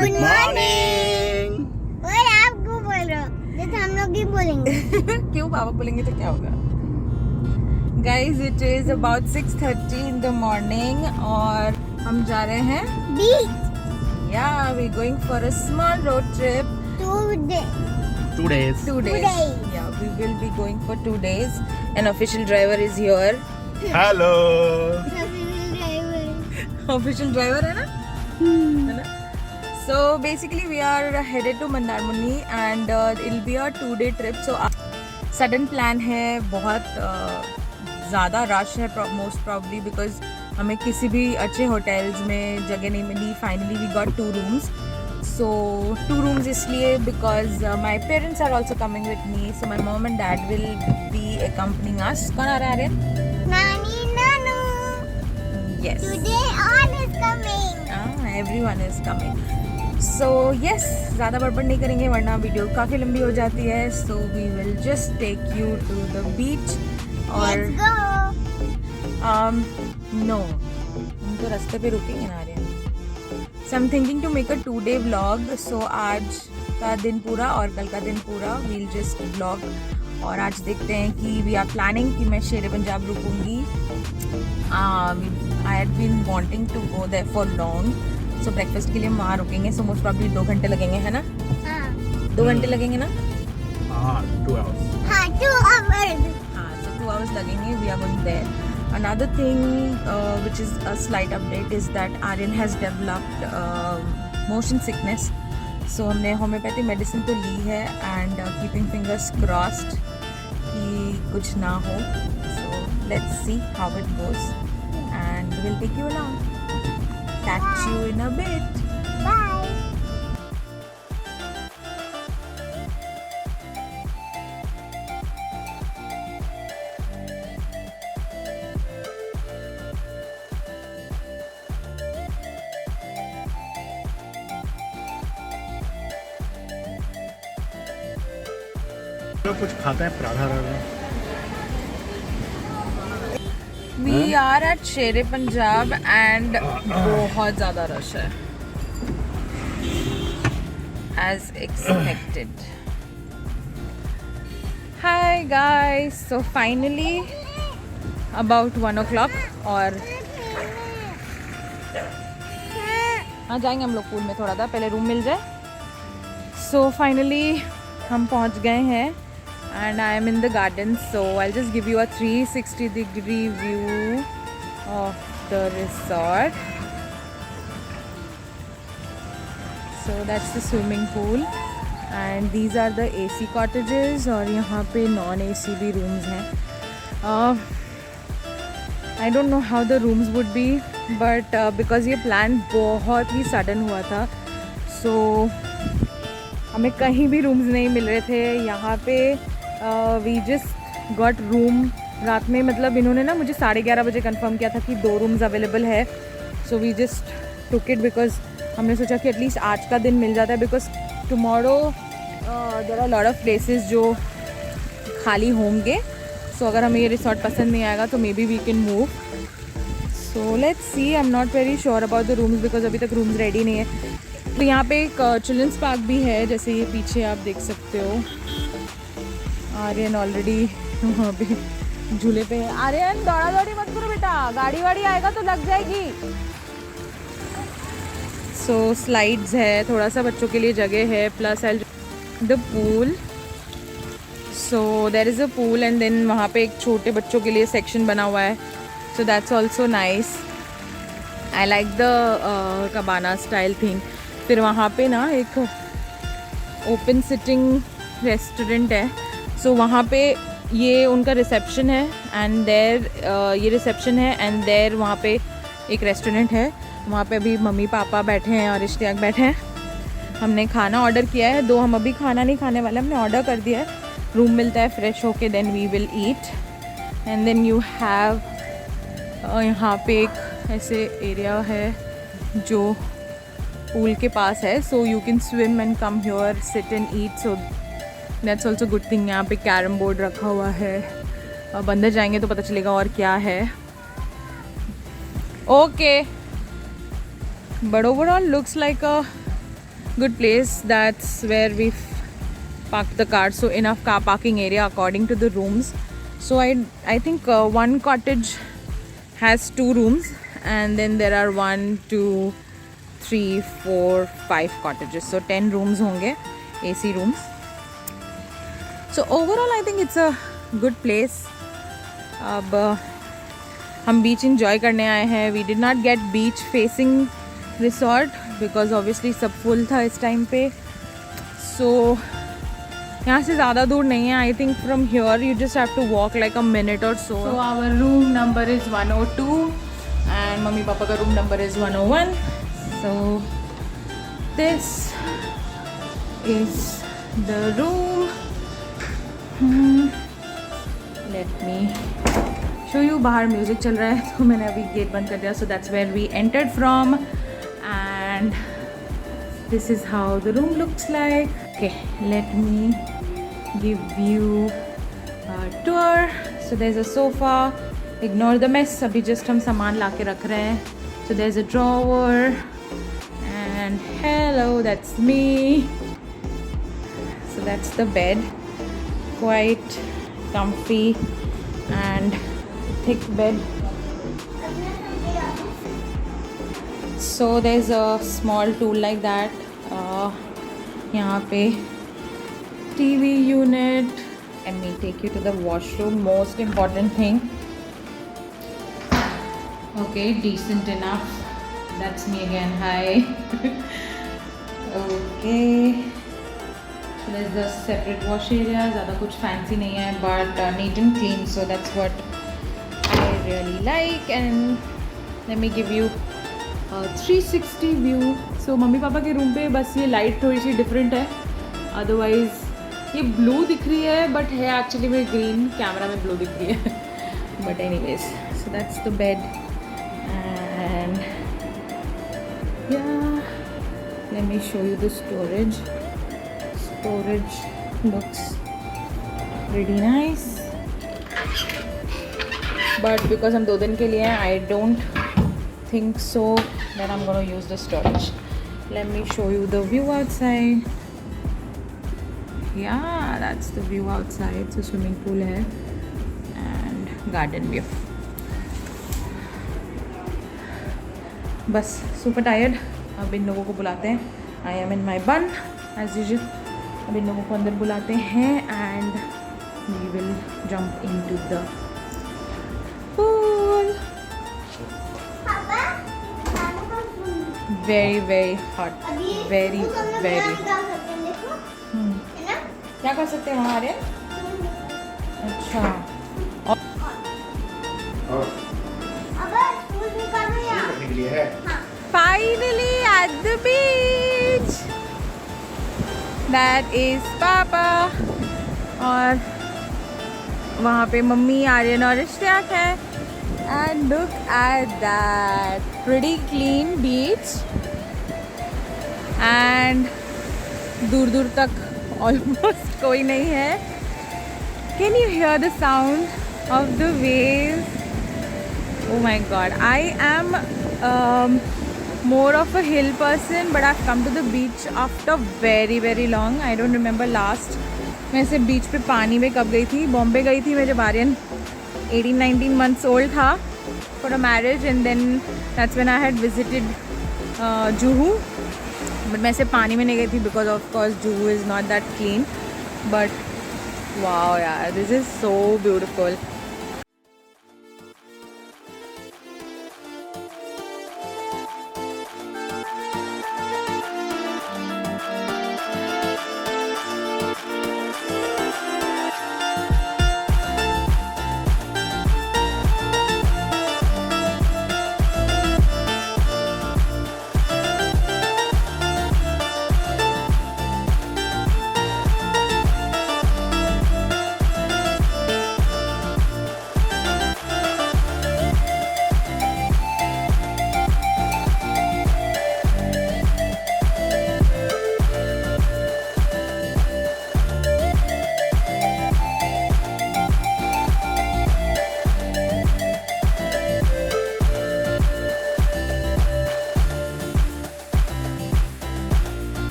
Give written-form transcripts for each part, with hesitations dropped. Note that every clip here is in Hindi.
Good morning. और आप क्यों बोल रहे हो? जैसे हम लोग ही बोलेंगे। क्यों पापा बोलेंगे तो क्या होगा? Guys it is about 6:30 in the morning और हम जा रहे हैं बीच। या we going for a small road trip. 2 days. 2 days. 2 days. Yeah, we will be going for 2 days. An official driver is here. Hello. Official driver है ना? है ना? So basically we are headed to Mandarmuni and it'll be a 2-day trip. So sudden plan है, बहुत ज़्यादा रश है most probably because हमें किसी भी अच्छे hotels में जगह नहीं मिली. Finally we got 2 rooms. So 2 rooms इसलिए because my parents are also coming with me. So my mom and dad will be accompanying us. कौन आ रहा है आर्यन? नानी नानू। Yes. Today all is coming. Everyone is coming. So yes, ज़्यादा बड़बड़ नहीं करेंगे वरना वीडियो काफ़ी लंबी हो जाती है. So we will just take you to the beach. और Let's go. no, हम तो रास्ते पे रुकेंगे ना Aryan. So I'm thinking to make a 2-day vlog. So आज का दिन पूरा और कल का दिन पूरा we'll just vlog. और आज देखते हैं कि we are planning कि मैं शेर Punjab रुकूंगी. I had been wanting to go there for long. So breakfast के लिए हम वहाँ रुकेंगे. So most probably 2 घंटे लगेंगे है ना? हाँ 2 घंटे लगेंगे ना? हाँ 2 hours. हाँ 2 hours. हाँ, so 2 hours लगेंगे. We are going there. Another thing which is a slight update is that Aryan has developed motion sickness. So हमने homeopathy medicine तो ली है and keeping fingers crossed कि कुछ ना हो. So let's see how it goes and we'll take you along. Catch you in a bit. Bye. तो कुछ खाता है paratha राठा। We are at Shere Punjab and बहुत ज़्यादा रश है as expected. Hi guys, so finally about 1 o'clock और हाँ जाएंगे हम लोग पूल में थोड़ा था पहले रूम मिल जाए. So finally हम पहुँच गए हैं and I am in the garden. So I'll just give you a 360-degree view of the resort. So that's the swimming pool and these are the AC cottages और यहाँ पे non-AC भी rooms हैं. I don't know how the rooms would be but because ये plan बहुत ही sudden हुआ था so हमें कहीं भी रूम्स नहीं मिल रहे थे. यहाँ पे वी जस्ट गॉट रूम रात में, मतलब इन्होंने ना मुझे 11:30 बजे कंफर्म किया था कि 2 रूम्स अवेलेबल है. So we just took it because हमने सोचा कि एटलीस्ट आज का दिन मिल जाता है because tomorrow there are lot of places जो खाली होंगे. सो अगर हमें ये रिसोर्ट पसंद नहीं आएगा तो maybe we can move. So let's see. I am not very sure about the rooms because अभी तक रूम्स रेडी नहीं है. तो यहाँ पे एक चिल्ड्रंस पार्क भी है जैसे ये पीछे आप देख सकते हो. आर्यन ऑलरेडी वहाँ पे झूले पे है. आर्यन दौड़ा दौड़ी मत करो बेटा, गाड़ी वाड़ी आएगा तो लग जाएगी. सो स्लाइड्स है, थोड़ा सा बच्चों के लिए जगह है plus the pool. So there is a pool and then वहाँ पे एक छोटे बच्चों के लिए सेक्शन बना हुआ है. So that's also nice. I like the cabana style thing. फिर वहाँ पे ना एक ओपन सिटिंग रेस्टोरेंट है. सो वहाँ पे ये उनका रिसेप्शन है एंड देयर ये रिसेप्शन है एंड देयर वहाँ पे एक रेस्टोरेंट है. वहाँ पे अभी मम्मी पापा बैठे हैं और इश्तियाक बैठे हैं. हमने खाना ऑर्डर किया है. दो हम अभी खाना नहीं खाने वाले, हमने ऑर्डर कर दिया है. रूम मिलता है फ्रेश होके then we will eat and then you have यहाँ पे एक ऐसे एरिया है जो पूल के पास है. So you can swim and come here sit and eat. So that's also good thing. यहाँ पे कैरम बोर्ड रखा हुआ है. अब अंदर जाएंगे तो पता चलेगा और क्या है. Okay, but overall looks like a good place. That's where we parked the car. So enough car parking area according to the rooms. So I think one cottage has 2 rooms, and then there are 1, 2, 3, 4, 5 cottages. So 10 rooms honge, AC rooms. So overall I think it's a good place. अब हम बीच इंजॉय करने आए हैं. We did not get beach facing resort because obviously सब फुल था इस टाइम पे. सो यहाँ से ज़्यादा दूर नहीं है. I think from here you just have to walk like a minute और so. Our room number is 102 and mummy papa का room number is 101. So this is the room. Let me show you. बाहर म्यूजिक चल रहा है तो मैंने अभी गेट बंद कर दिया. So that's where we entered from and this is how the room looks like. Okay, let me give you a tour. So there is a sofa. Ignore the mess, अभी जस्ट हम सामान ला के रख रहे हैं. So there is a drawer and hello, that's me. So that's the bed. Quite comfy and thick bed. So there's a small tool like that. यहाँ पे TV unit. Let me take you to the washroom. Most important thing. Okay, decent enough. That's me again. Hi. Okay. So there's the separate wash area. ज़्यादा कुछ fancy नहीं है, but neat and clean. So that's what I really like. And let me give you a 360 view. So mummy papa के रूम पे बस ये लाइट थोड़ी सी डिफरेंट है. अदरवाइज ये ब्लू दिख रही है, बट है एक्चुअली में ग्रीन. कैमरा में ब्लू दिख रही है. But anyways, so that's the bed. And yeah, let me show you the storage. Storage looks pretty nice, but because हम 2 दिन के लिए हैं, I don't think so that I'm gonna use the storage. Let me show you the view outside. Yeah, that's the view outside. So swimming pool है and garden view. बस super tired. अब इन लोगों को बुलाते हैं. I am in my bun as usual. अब इन लोगों को अंदर बुलाते हैं and we will jump into the pool. Very very hot. Very very. क्या कर सकते हैं हमारे? अच्छा, finally at the beach. That is पापा और वहाँ पे मम्मी, आर्यन और इश्तियाक है. And look at that, pretty clean beach. And दूर दूर तक almost कोई नहीं है. Can you hear the sound of the waves? Oh my God, I am more of a hill person, but I've come to the beach after very long. I don't remember last मैं से बीच पे पानी में कब गई थी. बॉम्बे गई थी मैं जब आर्यन 18-19 months old था for a marriage, and then that's when I had visited Juhu. but मैं से पानी में नहीं गई थी because of course Juhu is not that clean. But wow, yeah, this is so beautiful.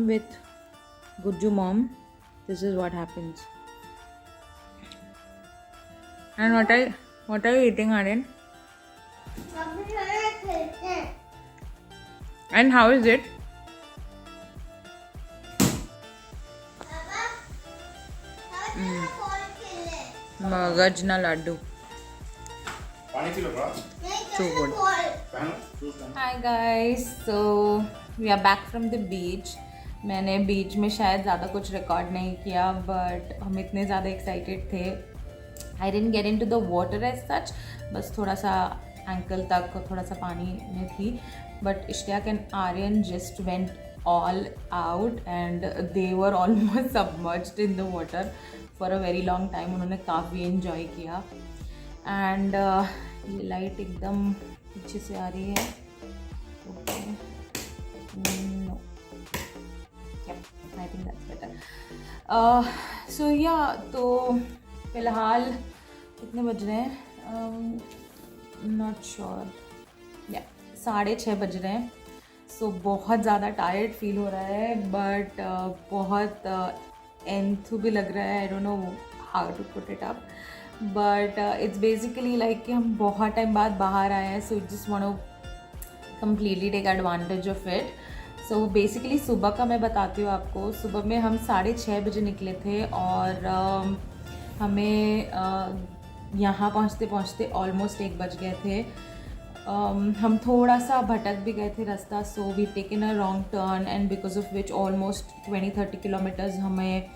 with Gujju mom, this is what happens. And what are you eating, Aryan? And how is it? मगज ना Laddu. So good. Hi guys, so we are back from the beach. मैंने बीच में शायद ज़्यादा कुछ रिकॉर्ड नहीं किया, बट हम इतने ज़्यादा एक्साइटेड थे. I didn't get into the water as such. बस थोड़ा सा एंकल तक थोड़ा सा पानी में थी. But Ishtiaq and Aryan just went all out and they were almost submerged in the water for a very long time. उन्होंने काफ़ी enjoy किया. And ये लाइट एकदम पीछे से आ रही है. Okay. No. Yep, I think that's better. So yeah, तो फ़िलहाल कितने बज रहे हैं? Not sure. Yeah, 6:30 बज रहे हैं. सो बहुत ज़्यादा टायर्ड फील हो रहा है, बट बहुत एंथू भी लग रहा है. I don't know how to put it up, but it's basically like कि हम बहुत टाइम बाद बाहर आए हैं. So just want to completely take advantage of it. So basically सुबह का मैं बताती हूँ आपको. सुबह में हम 6:30 बजे निकले थे और हमें यहाँ पहुँचते पहुँचते ऑलमोस्ट 1 बज गए थे. हम थोड़ा सा भटक भी गए थे रास्ता. So we taken a wrong turn and because of which almost 20-30 kilometres हमें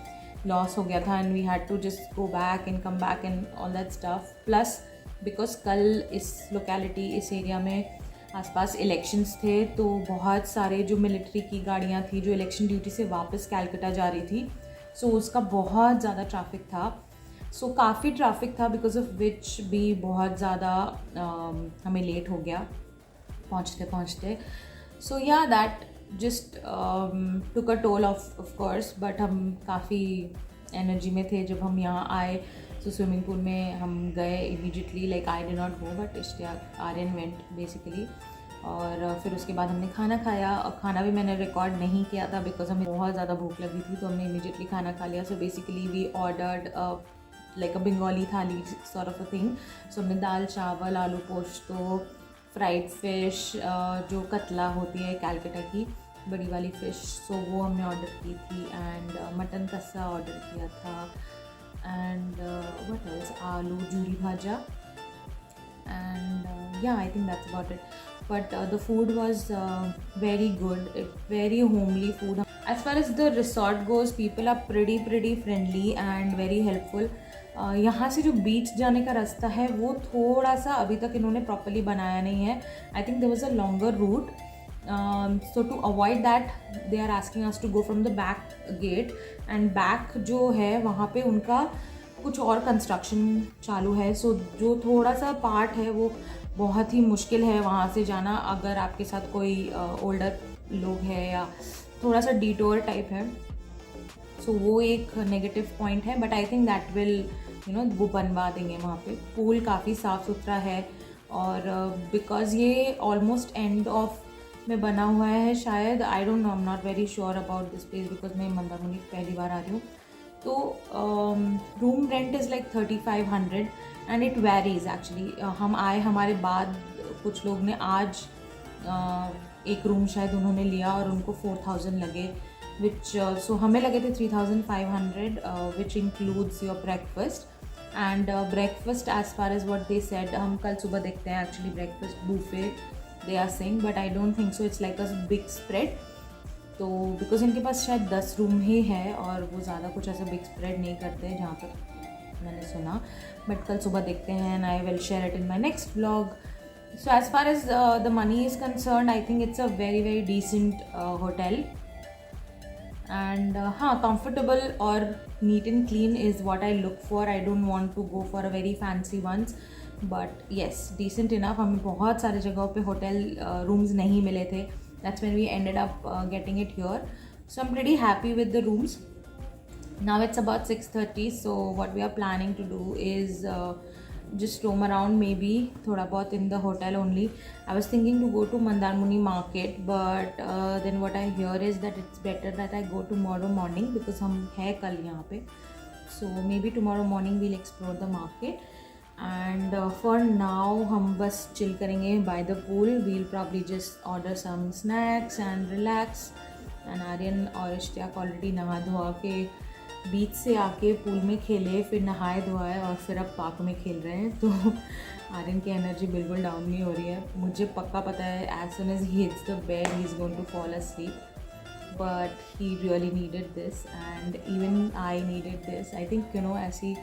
लॉस हो गया था. And we had to just go back and come back and all that stuff. Plus because कल इस लोकेलिटी, इस एरिया में आसपास इलेक्शंस थे, तो बहुत सारे जो मिलिट्री की गाड़ियाँ थी जो इलेक्शन ड्यूटी से वापस कैलकटा जा रही थी. सो उसका बहुत ज़्यादा ट्रैफिक था. सो काफ़ी ट्रैफिक था बिकॉज ऑफ विच भी बहुत ज़्यादा हमें लेट हो गया पहुँचते पहुँचते. सो या that just took a toll of course, but हम काफ़ी एनर्जी में थे जब हम यहाँ आए. सो स्विमिंग पूल में हम गए immediately. Like I did not go, but Ishtiyaq Aryan went basically. और फिर उसके बाद हमने खाना खाया. और खाना भी मैंने रिकॉर्ड नहीं किया था बिकॉज हमें बहुत ज़्यादा भूख लगी थी, तो हमने इमीडिएटली खाना खा लिया. So basically we ordered like a Bengali thali sort of a thing. सो हमने दाल चावल, आलू पोस्तो, फ्राइड फिश, जो कतला होती है कैलकटा की बड़ी वाली फ़िश, सो वो हमने ऑर्डर की थी. एंड मटन कस्सा ऑर्डर किया था. एंड व्हाट एल्स, आलू जूरी भाजा. एंड या I think that's about it. But the food was very good, very homely food. As far as the resort goes, people are pretty friendly and very helpful. यहाँ से जो बीच जाने का रास्ता है वो थोड़ा सा अभी तक इन्होंने प्रॉपर्ली बनाया नहीं है. I think there was a longer route. So to avoid that they are asking us to go from the back gate. And back जो है वहाँ पे उनका कुछ और कंस्ट्रक्शन चालू है. सो जो थोड़ा सा पार्ट है वो बहुत ही मुश्किल है वहाँ से जाना अगर आपके साथ कोई ओल्डर लोग है या थोड़ा सा डिटोर टाइप है. सो वो एक नेगेटिव पॉइंट है, but I think that will वो बनवा देंगे वहाँ पे. पूल काफ़ी साफ़ सुथरा है. और बिकॉज़ ये ऑलमोस्ट एंड ऑफ में बना हुआ है शायद. आई don't no, I am not very sure about this place because मैं मंदारमनी पहली बार आ रही हूँ. तो room rent is like 3500 and it varies actually. हम आए, हमारे बाद कुछ लोग ने आज एक रूम शायद उन्होंने लिया और उनको 4000 लगे, विच सो हमें लगे थे 3500, which includes your breakfast. And breakfast as far as what they said, हम कल सुबह देखते हैं actually breakfast buffet they are saying, but I don't think so. It's like a big spread. तो बिकॉज इनके पास शायद 10 रूम ही है और वो ज़्यादा कुछ ऐसा बिग स्प्रेड नहीं करते हैं जहाँ तक मैंने सुना. बट कल सुबह देखते हैं and I will share it in my next vlog. So as far as the money is concerned, I think it's a very decent hotel. And हाँ, कंफर्टेबल और neat and clean is what I look for. I don't want to go for a very fancy ones, but yes, decent enough. हमें बहुत सारे जगहों पे होटल रूम्स नहीं मिले थे. That's when we ended up getting it here. So I'm pretty happy with the rooms. Now it's about 6:30. So what we are planning to do is just roam around, maybe thoda bahut in the hotel only. I was thinking to go to Mandarmuni market, but then what I hear is that it's better that I go tomorrow morning because हम है कल यहाँ पे. So maybe tomorrow morning we'll explore the market. And for now हम बस chill करेंगे by the pool. We'll probably just order some snacks and relax. And Aryan और इश्तियाक ऑलरेडी नहा धोआ के बीच से आके पूल में खेले, फिर नहाए धोआए और फिर अब पार्क में खेल रहे हैं. तो आर्यन की एनर्जी बिल्कुल डाउन नहीं हो रही है. मुझे पक्का पता है as soon as he hits the bed he is going to fall asleep, but he really needed this and even I needed this. I think ऐसी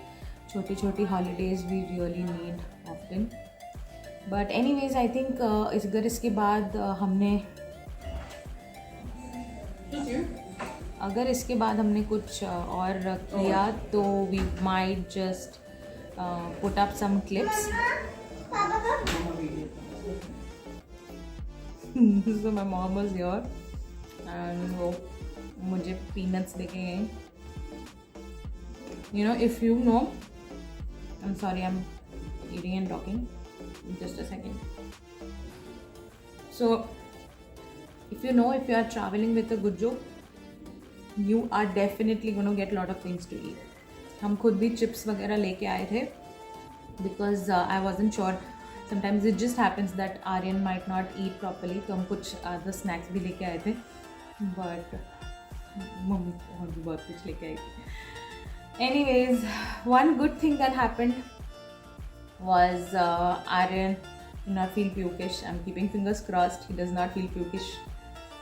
छोटी छोटी holidays we really need often. But anyways I think इसके बाद अगर इसके बाद हमने कुछ और किया तो we might just put up some clips. So my mom was here and वो मुझे पीनट्स देके गए. If you know, I am sorry, I am eating and talking, just a second. So if you are traveling with a good joke, you are definitely going to get lot of things to eat. हम खुद भी चिप्स वगैरह लेके आए थे because I wasn't sure. Sometimes it just happens that Aryan might not eat properly, तो हम कुछ other snacks भी लेके आए थे, but मम्मी और भी बहुत कुछ लेके आई थी. Anyways, one good thing that happened was Aryan did not feel pukish. I'm keeping fingers crossed he does not feel pukish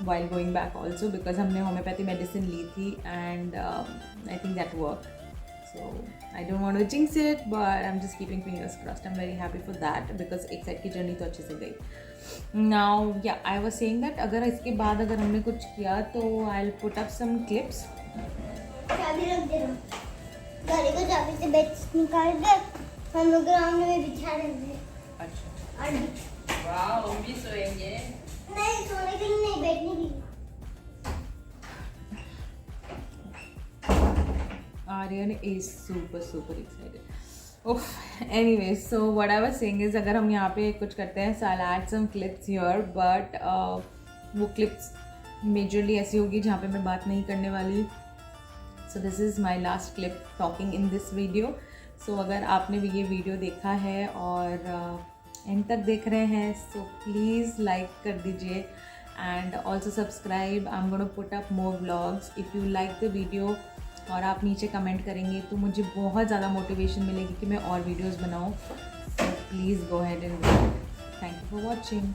while going back also, because हमने homeopathy medicine ली थी and I think that worked. So I don't want to jinx it, but I'm just keeping fingers crossed. I'm very happy for that because एक साइड की जर्नी तो अच्छे से गई. Now yeah, I was saying that अगर इसके बाद अगर हमने कुछ किया तो I'll put up some clips. चाबी रख दे. गाड़ी को चाबी से बेच निकाल दे, हम लोग ग्राउंड में बिछा देंगे. अच्छा. वाह, हम भी सोएंगे. नहीं, सोने के लिए नहीं, बैठने के लिए. Aryan is super excited. Oof. Anyways, so what I was saying is अगर हम यहाँ पे कुछ करते हैं, so I'll add some clips here, but वो clips majorly ऐसी होगी जहाँ पे मैं बात नहीं करने वाली. So this is my last clip talking in this video. So अगर आपने भी ये वीडियो देखा है और एंड तक देख रहे हैं, सो प्लीज़ लाइक कर दीजिए and also subscribe. I am gonna put up more vlogs if you like the video. और आप नीचे कमेंट करेंगे तो मुझे बहुत ज़्यादा मोटिवेशन मिलेगी कि मैं और वीडियोज़ बनाऊँ. So please go ahead and do it. Thank you for watching.